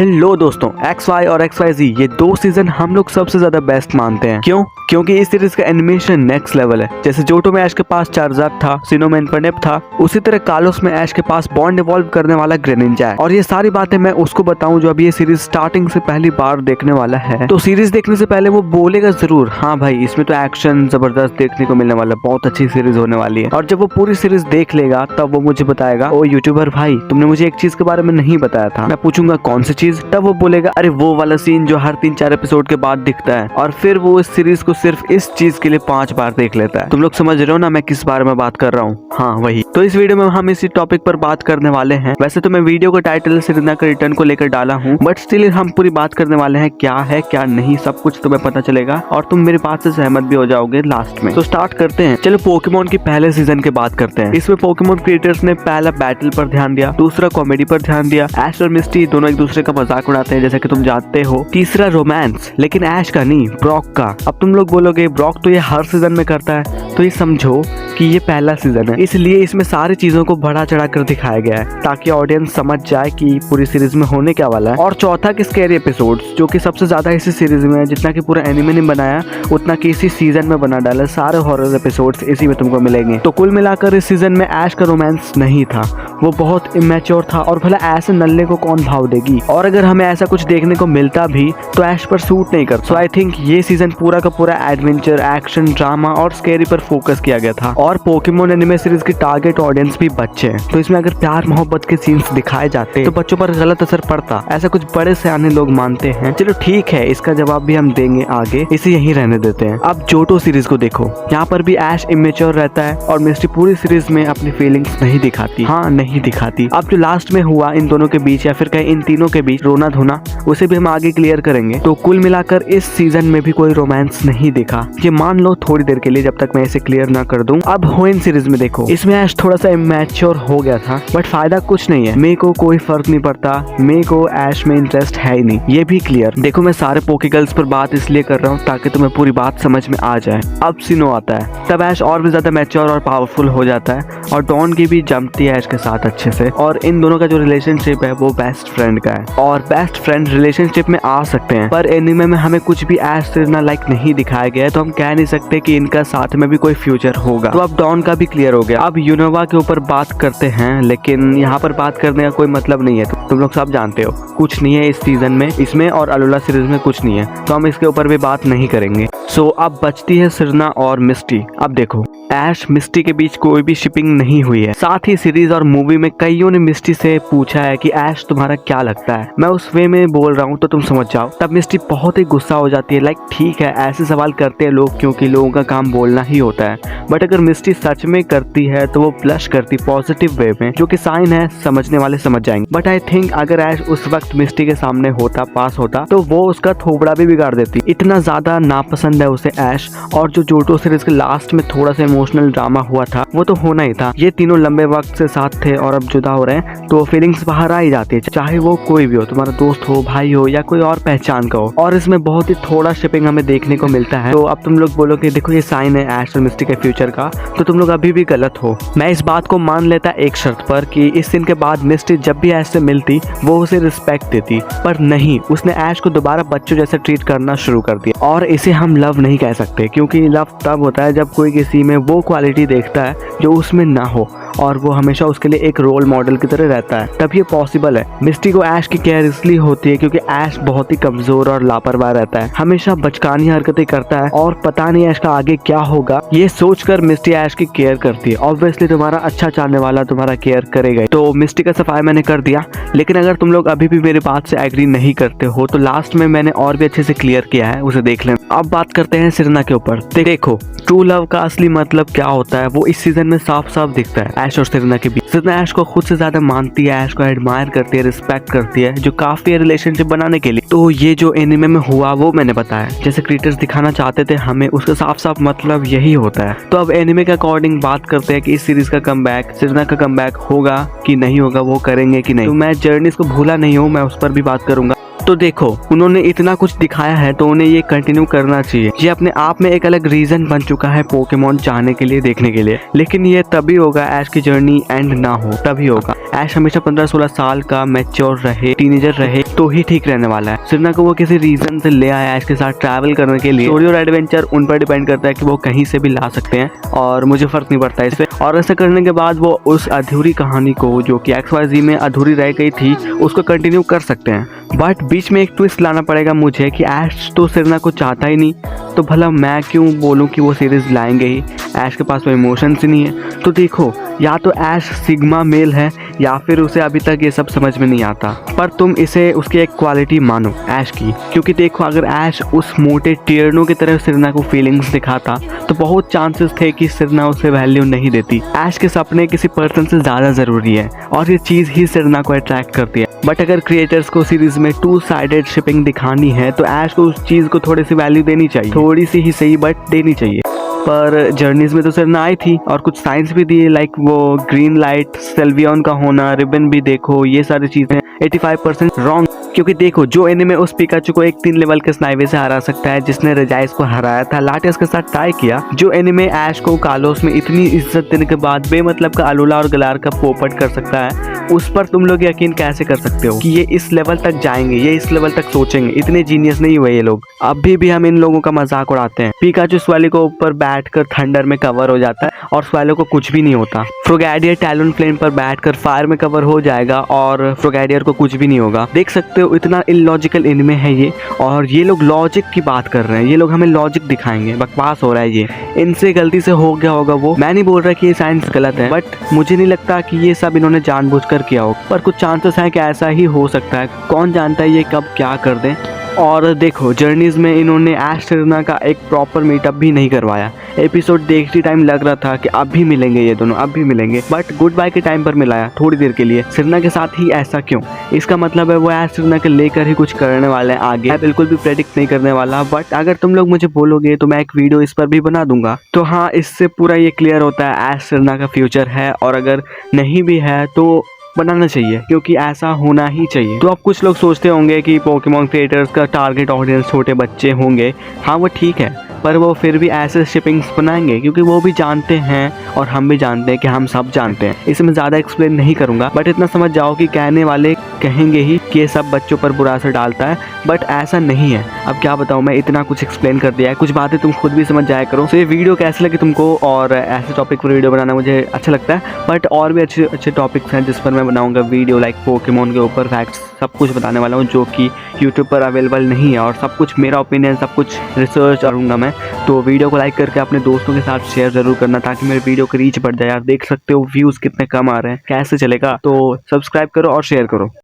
Hello दोस्तों, XY और XYZ ये दो सीजन हम लोग सबसे ज्यादा बेस्ट मानते हैं। क्यों? क्योंकि इस सीरीज का एनिमेशन नेक्स्ट लेवल है। जैसे जोटो में ऐश के पास चार्जर था, सिनो में इन्फर्नेप था, उसी तरह कालोस में ऐश के पास बॉन्ड इवॉल्व करने वाला ग्रेनिंजा है। और ये सारी बातें मैं उसको बताऊं जो अभी ये सीरीज स्टार्टिंग से पहली बार देखने वाला है। तो सीरीज देखने से पहले वो बोलेगा जरूर, हाँ भाई इसमें तो एक्शन जबरदस्त देखने को मिलने वाला, बहुत अच्छी सीरीज होने वाली है। और जब वो पूरी सीरीज देख लेगा तब वो मुझे बताएगा, ओ यूट्यूबर भाई तुमने मुझे एक चीज के बारे में नहीं बताया था। मैं पूछूंगा कौन सी चीज? तब वो बोलेगा, अरे वो वाला सीन जो हर 3-4 एपिसोड के बाद दिखता है। और फिर वो इस सीरीज को सिर्फ इस चीज के लिए 5 बार देख लेता है। तुम लोग समझ रहे हो ना मैं किस बारे में बात कर रहा हूँ? हाँ वही। तो इस वीडियो में हम इसी टॉपिक पर बात करने वाले हैं। वैसे तो मैं वीडियो का टाइटल सेरेना का रिटर्न को लेकर डाला हूँ, बट स्टिल हम पूरी बात करने वाले हैं क्या है क्या नहीं, सब कुछ तुम्हें पता चलेगा और तुम मेरी बात से सहमत भी हो जाओगे लास्ट में। तो स्टार्ट करते हैं। चलो पोकेमोन की पहले सीजन की बात करते हैं। इसमें पोकेमोन क्रिएटर्स ने पहला बैटल पर ध्यान दिया, दूसरा कॉमेडी पर ध्यान दिया। ऐश और मिस्टी दोनों एक दूसरे का मजाक उड़ाते हैं जैसे कि तुम जानते हो। तीसरा रोमांस, लेकिन ऐश का नहीं, ब्रॉक का। अब तुम लोग बोलोगे ब्रॉक तो ये हर सीजन में करता है, तो ये समझो कि ये पहला सीजन है, इसलिए इसमें सारी चीजों को बढ़ा चढ़ा कर दिखाया गया है ताकि ऑडियंस समझ जाए कि पूरी सीरीज में होने क्या वाला है। और चौथा कि स्कैरी एपिसोड्स, जो कि सबसे ज्यादा इसी सीरीज में है, जितना कि पूरा एनिमे ने बनाया उतना कि इसी सीजन में बना डाला। सारे हॉरर एपिसोड्स इसी में तुमको मिलेंगे। तो कुल मिलाकर इस सीजन में ऐश का रोमांस नहीं था, वो बहुत इमेच्योर था। और भला ऐसे नल्ले को कौन भाव देगी? और अगर हमें ऐसा कुछ देखने को मिलता भी तो ऐश पर सूट नहीं करता। सो आई थिंक ये सीजन पूरा का पूरा एडवेंचर, एक्शन, ड्रामा और स्कैरी पर फोकस किया गया था। और पोकेमोन एनिमे सीरीज की टारगेट ऑडियंस भी बच्चे हैं, तो इसमें अगर प्यार मोहब्बत के सीन्स दिखाए जाते तो बच्चों पर गलत असर पड़ता, ऐसा कुछ बड़े से आने लोग मानते हैं। चलो ठीक है, इसका जवाब भी हम देंगे आगे, इसे यहीं रहने देते हैं। अब जोटो सीरीज को देखो, यहाँ पर भी ऐश इमेच्योर रहता है और मिस्टी पूरी सीरीज में अपनी फीलिंग्स नहीं दिखाती। हाँ नहीं दिखाती। अब जो लास्ट में हुआ इन दोनों के बीच या फिर कहीं इन तीनों के बीच रोना धोना, उसे भी हम आगे क्लियर करेंगे। तो कुल मिलाकर इस सीजन में भी कोई रोमांस नहीं दिखा, ये मान लो थोड़ी देर के लिए, जब तक मैं इसे क्लियर ना कर दूं। अब होइन सीरीज में देखो, इसमें ऐश थोड़ा सा इमेच्योर हो गया था, बट फायदा कुछ नहीं है। मे को कोई फर्क नहीं पड़ता, मे को ऐश में इंटरेस्ट है ही नहीं, ये भी क्लियर। देखो मैं सारे पोकेगर्ल्स पर बात इसलिए कर रहा हूँ ताकि तुम्हें पूरी बात समझ में आ जाए। अब सिनो आता है, तब ऐश और भी ज्यादा मैच्योर और पावरफुल हो जाता है और डॉन की भी जमती है ऐश के साथ अच्छे से। और इन दोनों का जो रिलेशनशिप है वो बेस्ट फ्रेंड का है। और बेस्ट फ्रेंड रिलेशनशिप में आ सकते हैं, पर एनिमे में हमें कुछ भी ऐश सेरेना लाइक नहीं दिखाया गया है, तो हम कह नहीं सकते कि इनका साथ में भी कोई फ्यूचर होगा। तो अब डॉन का भी क्लियर हो गया। अब यूनोवा के ऊपर बात करते हैं, लेकिन यहाँ पर बात करने का कोई मतलब नहीं है, तुम लोग सब जानते हो कुछ नहीं है इस सीजन में, इसमें और अलोला सीरीज में कुछ नहीं है, तो हम इसके ऊपर भी बात नहीं करेंगे। सो अब बचती है सेरेना और मिस्टी। अब देखो ऐश मिस्टी के बीच कोई भी शिपिंग नहीं हुई है। साथ ही सीरीज और मूवी में कईयों ने मिस्टी से पूछा है कि ऐश तुम्हारा क्या लगता है। मैं उस वे में बोल रहा हूँ तो तुम समझ जाओ। तब मिस्टी बहुत ही गुस्सा हो जाती है, लाइक ठीक है ऐसे सवाल करते हैं लोग क्योंकि लोगों का काम बोलना ही होता है, बट अगर मिस्टी सच में करती है तो वो ब्लश करती पॉजिटिव वे में, जो कि साइन है, समझने वाले समझ जाएंगे। बट आई थिंक अगर ऐश उस वक्त मिस्टी के सामने होता, पास होता, तो वो उसका थोबड़ा भी बिगाड़ देती। इतना ज्यादा नापसंद है उसे ऐश। और जो जोटो सीरीज के लास्ट में थोड़ा सा इमोशनल ड्रामा हुआ था वो तो होना ही था। ये तीनों लंबे वक्त से साथ थे और अब जुदा हो रहे हैं, तो फीलिंग्स बाहर आ ही जाती है, चाहे वो कोई भी हो, तुम्हारा दोस्त हो, भाई हो या कोई और पहचान का हो। और इसमें बहुत ही थोड़ा शिपिंग हमें देखने को मिलता है। तो अब तुम लोग बोलोगे देखो ये साइन है ऐश और मिस्टी के फ्यूचर का, तो तुम लोग अभी भी गलत हो। मैं इस बात को मान लेता एक शर्त पर कि इस सीन के बाद मिस्टी जब भी ऐश से मिलती वो उसे रिस्पेक्ट देती, पर नहीं, उसने ऐश को दोबारा बच्चों जैसे ट्रीट करना शुरू कर दिया। और इसे हम लव नहीं कह सकते, क्योंकि लव तब होता है जब कोई किसी में वो क्वालिटी देखता है जो उसमें ना हो और वो हमेशा उसके लिए एक रोल मॉडल की तरह रहता है, तब ये पॉसिबल है। मिस्टी को ऐश की केयर इसलिए होती है क्योंकि ऐश बहुत ही कमजोर और लापरवाह रहता है, हमेशा बचकानी हरकतें करता है और पता नहीं ऐश का आगे क्या होगा, ये सोचकर मिस्टी ऐश की केयर करती है। ऑब्वियसली तुम्हारा अच्छा चाहने वाला तुम्हारा केयर करेगा। तो मिस्टी का सफाई मैंने कर दिया, लेकिन अगर तुम लोग अभी भी मेरी बात से एग्री नहीं करते हो तो लास्ट में मैंने और भी अच्छे से क्लियर किया है, उसे देख लेना। अब बात करते हैं सेरेना के ऊपर। देखो ट्रू लव का असली मतलब क्या होता है वो इस सीजन में साफ साफ दिखता है ऐश और सेरेना के बीच। सेरेना ऐश को खुद से ज्यादा मानती है, ऐश को एडमायर करती है, रिस्पेक्ट करती है, जो काफी है रिलेशनशिप बनाने के लिए। तो ये जो एनिमे में हुआ वो मैंने बताया, जैसे क्रिएटर्स दिखाना चाहते थे हमें, उसका साफ साफ मतलब यही होता है। तो अब एनिमे के अकॉर्डिंग बात करते हैं कि इस सीरीज का कमबैक, सेरेना का कमबैक होगा कि नहीं होगा, वो करेंगे कि नहीं। तो मैं जर्नीज को भूला नहीं हूँ, मैं उस पर भी बात करूंगा। तो देखो उन्होंने इतना कुछ दिखाया है तो उन्हें ये कंटिन्यू करना चाहिए। ये अपने आप में एक अलग रीजन बन चुका है पोकेमॉन चाहने के लिए, देखने के लिए। लेकिन ये तभी होगा ऐश की जर्नी एंड ना हो तभी होगा। ऐश हमेशा 15-16 साल का मैच्योर रहे, टीनेजर रहे तो ही ठीक रहने वाला है। सिरना को वो किसी रीजन से ले आया ऐश के साथ ट्रैवल करने के लिए। स्टोरी और एडवेंचर उन पर डिपेंड करता है कि वो कहीं से भी ला सकते हैं और मुझे फर्क नहीं पड़ता इससे। और ऐसा करने के बाद वो उस अधूरी कहानी को जो कि XYZ में अधूरी रह गई थी उसको कंटिन्यू कर सकते हैं। बट बीच में एक ट्विस्ट लाना पड़ेगा मुझे कि ऐश तो सिरना को चाहता ही नहीं, तो भला मैं क्यों बोलूं कि वो सीरीज लाएंगे ही। ऐश के पास वो इमोशंस ही नहीं है। तो देखो या तो ऐश सिग्मा मेल है या फिर उसे अभी तक ये सब समझ में नहीं आता। पर तुम इसे उसकी एक क्वालिटी मानो ऐश की, क्योंकि देखो अगर ऐश उस मोटे टियरनो की तरह सिरना को फीलिंग्स दिखाता तो बहुत चांसेस थे कि सिरना उसे वैल्यू नहीं देती। ऐश के सपने किसी पर्सन से ज़्यादा ज़रूरी है और ये चीज़ ही सिरना को अट्रैक्ट करती है। बट अगर क्रिएटर्स को सीरीज में 2-साइडेड शिपिंग दिखानी है तो ऐश को उस चीज़ को थोड़ी सी वैल्यू देनी चाहिए, थोड़ी सी ही सही बट देनी चाहिए। पर जर्नीज में तो सिरना आई थी और कुछ साइंस भी दिए, लाइक वो ग्रीन लाइट, सेल्वियन का होना, रिबन भी देखो, ये सारी चीजें 85% रॉन्ग। क्योंकि देखो जो एनिमे उस पिकाचू को एक 3 लेवल के स्नाइवे से हरा सकता है जिसने रेजाइस को हराया था, लाटियस के साथ ट्राई किया। जो एनिमे ऐश को कालोस में इतनी इज्जत देने के बाद बेमतलब का अलोला और गलार का पोपट कर सकता है, उस पर तुम लोग यकीन कैसे कर सकते हो कि ये इस लेवल तक जाएंगे, ये इस लेवल तक सोचेंगे? इतने जीनियस नहीं हुए ये लोग। अभी भी हम इन लोगों का मजाक उड़ाते हैं। पिकाचू स्वैली को ऊपर बैठकर थंडर में कवर हो जाता है और स्वैलो को कुछ भी नहीं होता। फ्रोगैडियर टैलन फ्लेम पर बैठकर फायर में कवर हो जाएगा और फ्रोगैडियर को कुछ भी नहीं होगा। देख सकते हो इतना इलॉजिकल एनिमे है ये, और ये लोग लॉजिक की बात कर रहे हैं। ये लोग हमें लॉजिक दिखाएंगे, बकवास हो रहा है ये। इनसे गलती से हो गया होगा वो, मैं नहीं बोल रहा कि ये साइंस गलत है, बट मुझे नहीं लगता कि ये सब इन्होंने जानबूझकर किया हो। पर कुछ चांसेस हैं कि ऐसा ही हो सकता है, कौन जानता है ये कब क्या कर दें। और देखो जर्नीज में इन्होंने ऐश सिरना का एक प्रॉपर मीटअप भी नहीं करवाया। एपिसोड देखते टाइम लग रहा था कि अब भी मिलेंगे ये दोनों, अब भी मिलेंगे, बट गुड बाय के टाइम पर मिलाया थोड़ी देर के लिए। सिरना के साथ ही ऐसा क्यों? इसका मतलब है वो ऐश सिरना के लेकर ही कुछ करने वाले हैं आगे। मैं बिल्कुल भी प्रेडिक्ट नहीं करने वाला, बट अगर तुम लोग मुझे बोलोगे तो मैं एक वीडियो इस पर भी बना दूंगा। तो हाँ, इससे पूरा ये क्लियर होता है ऐश सिरना का फ्यूचर है, और अगर नहीं भी है तो बनाना चाहिए, क्योंकि ऐसा होना ही चाहिए। तो अब कुछ लोग सोचते होंगे कि पोकेमॉन क्रिएटर्स का टारगेट ऑडियंस छोटे बच्चे होंगे। हाँ वो ठीक है, पर वो फिर भी ऐसे शिपिंग्स बनाएंगे क्योंकि वो भी जानते हैं और हम भी जानते हैं कि हम सब जानते हैं। इसे मैं ज़्यादा एक्सप्लेन नहीं करूँगा, बट इतना समझ जाओ कि कहने वाले कहेंगे ही कि ये सब बच्चों पर बुरा असर डालता है, बट ऐसा नहीं है। अब क्या बताऊँ, मैं इतना कुछ एक्सप्लेन कर दिया है, कुछ बातें तुम खुद भी समझ जाया करो। तो ये वीडियो कैसी लगी तुमको, और ऐसे टॉपिक पर वीडियो बनाना मुझे अच्छा लगता है, बट और भी अच्छे अच्छे टॉपिक्स हैं जिस पर मैं बनाऊँगा वीडियो, लाइक पोकेमॉन के ऊपर फैक्ट्स सब कुछ बताने वाला हूँ जो कि यूट्यूब पर अवेलेबल नहीं है, और सब कुछ मेरा ओपिनियन, सब कुछ रिसर्च करूँगा मैं। तो वीडियो को लाइक करके अपने दोस्तों के साथ शेयर जरूर करना ताकि मेरे वीडियो की रीच बढ़ जाए। यार देख सकते हो व्यूज़ कितने कम आ रहे हैं, कैसे चलेगा? तो सब्सक्राइब करो और शेयर करो।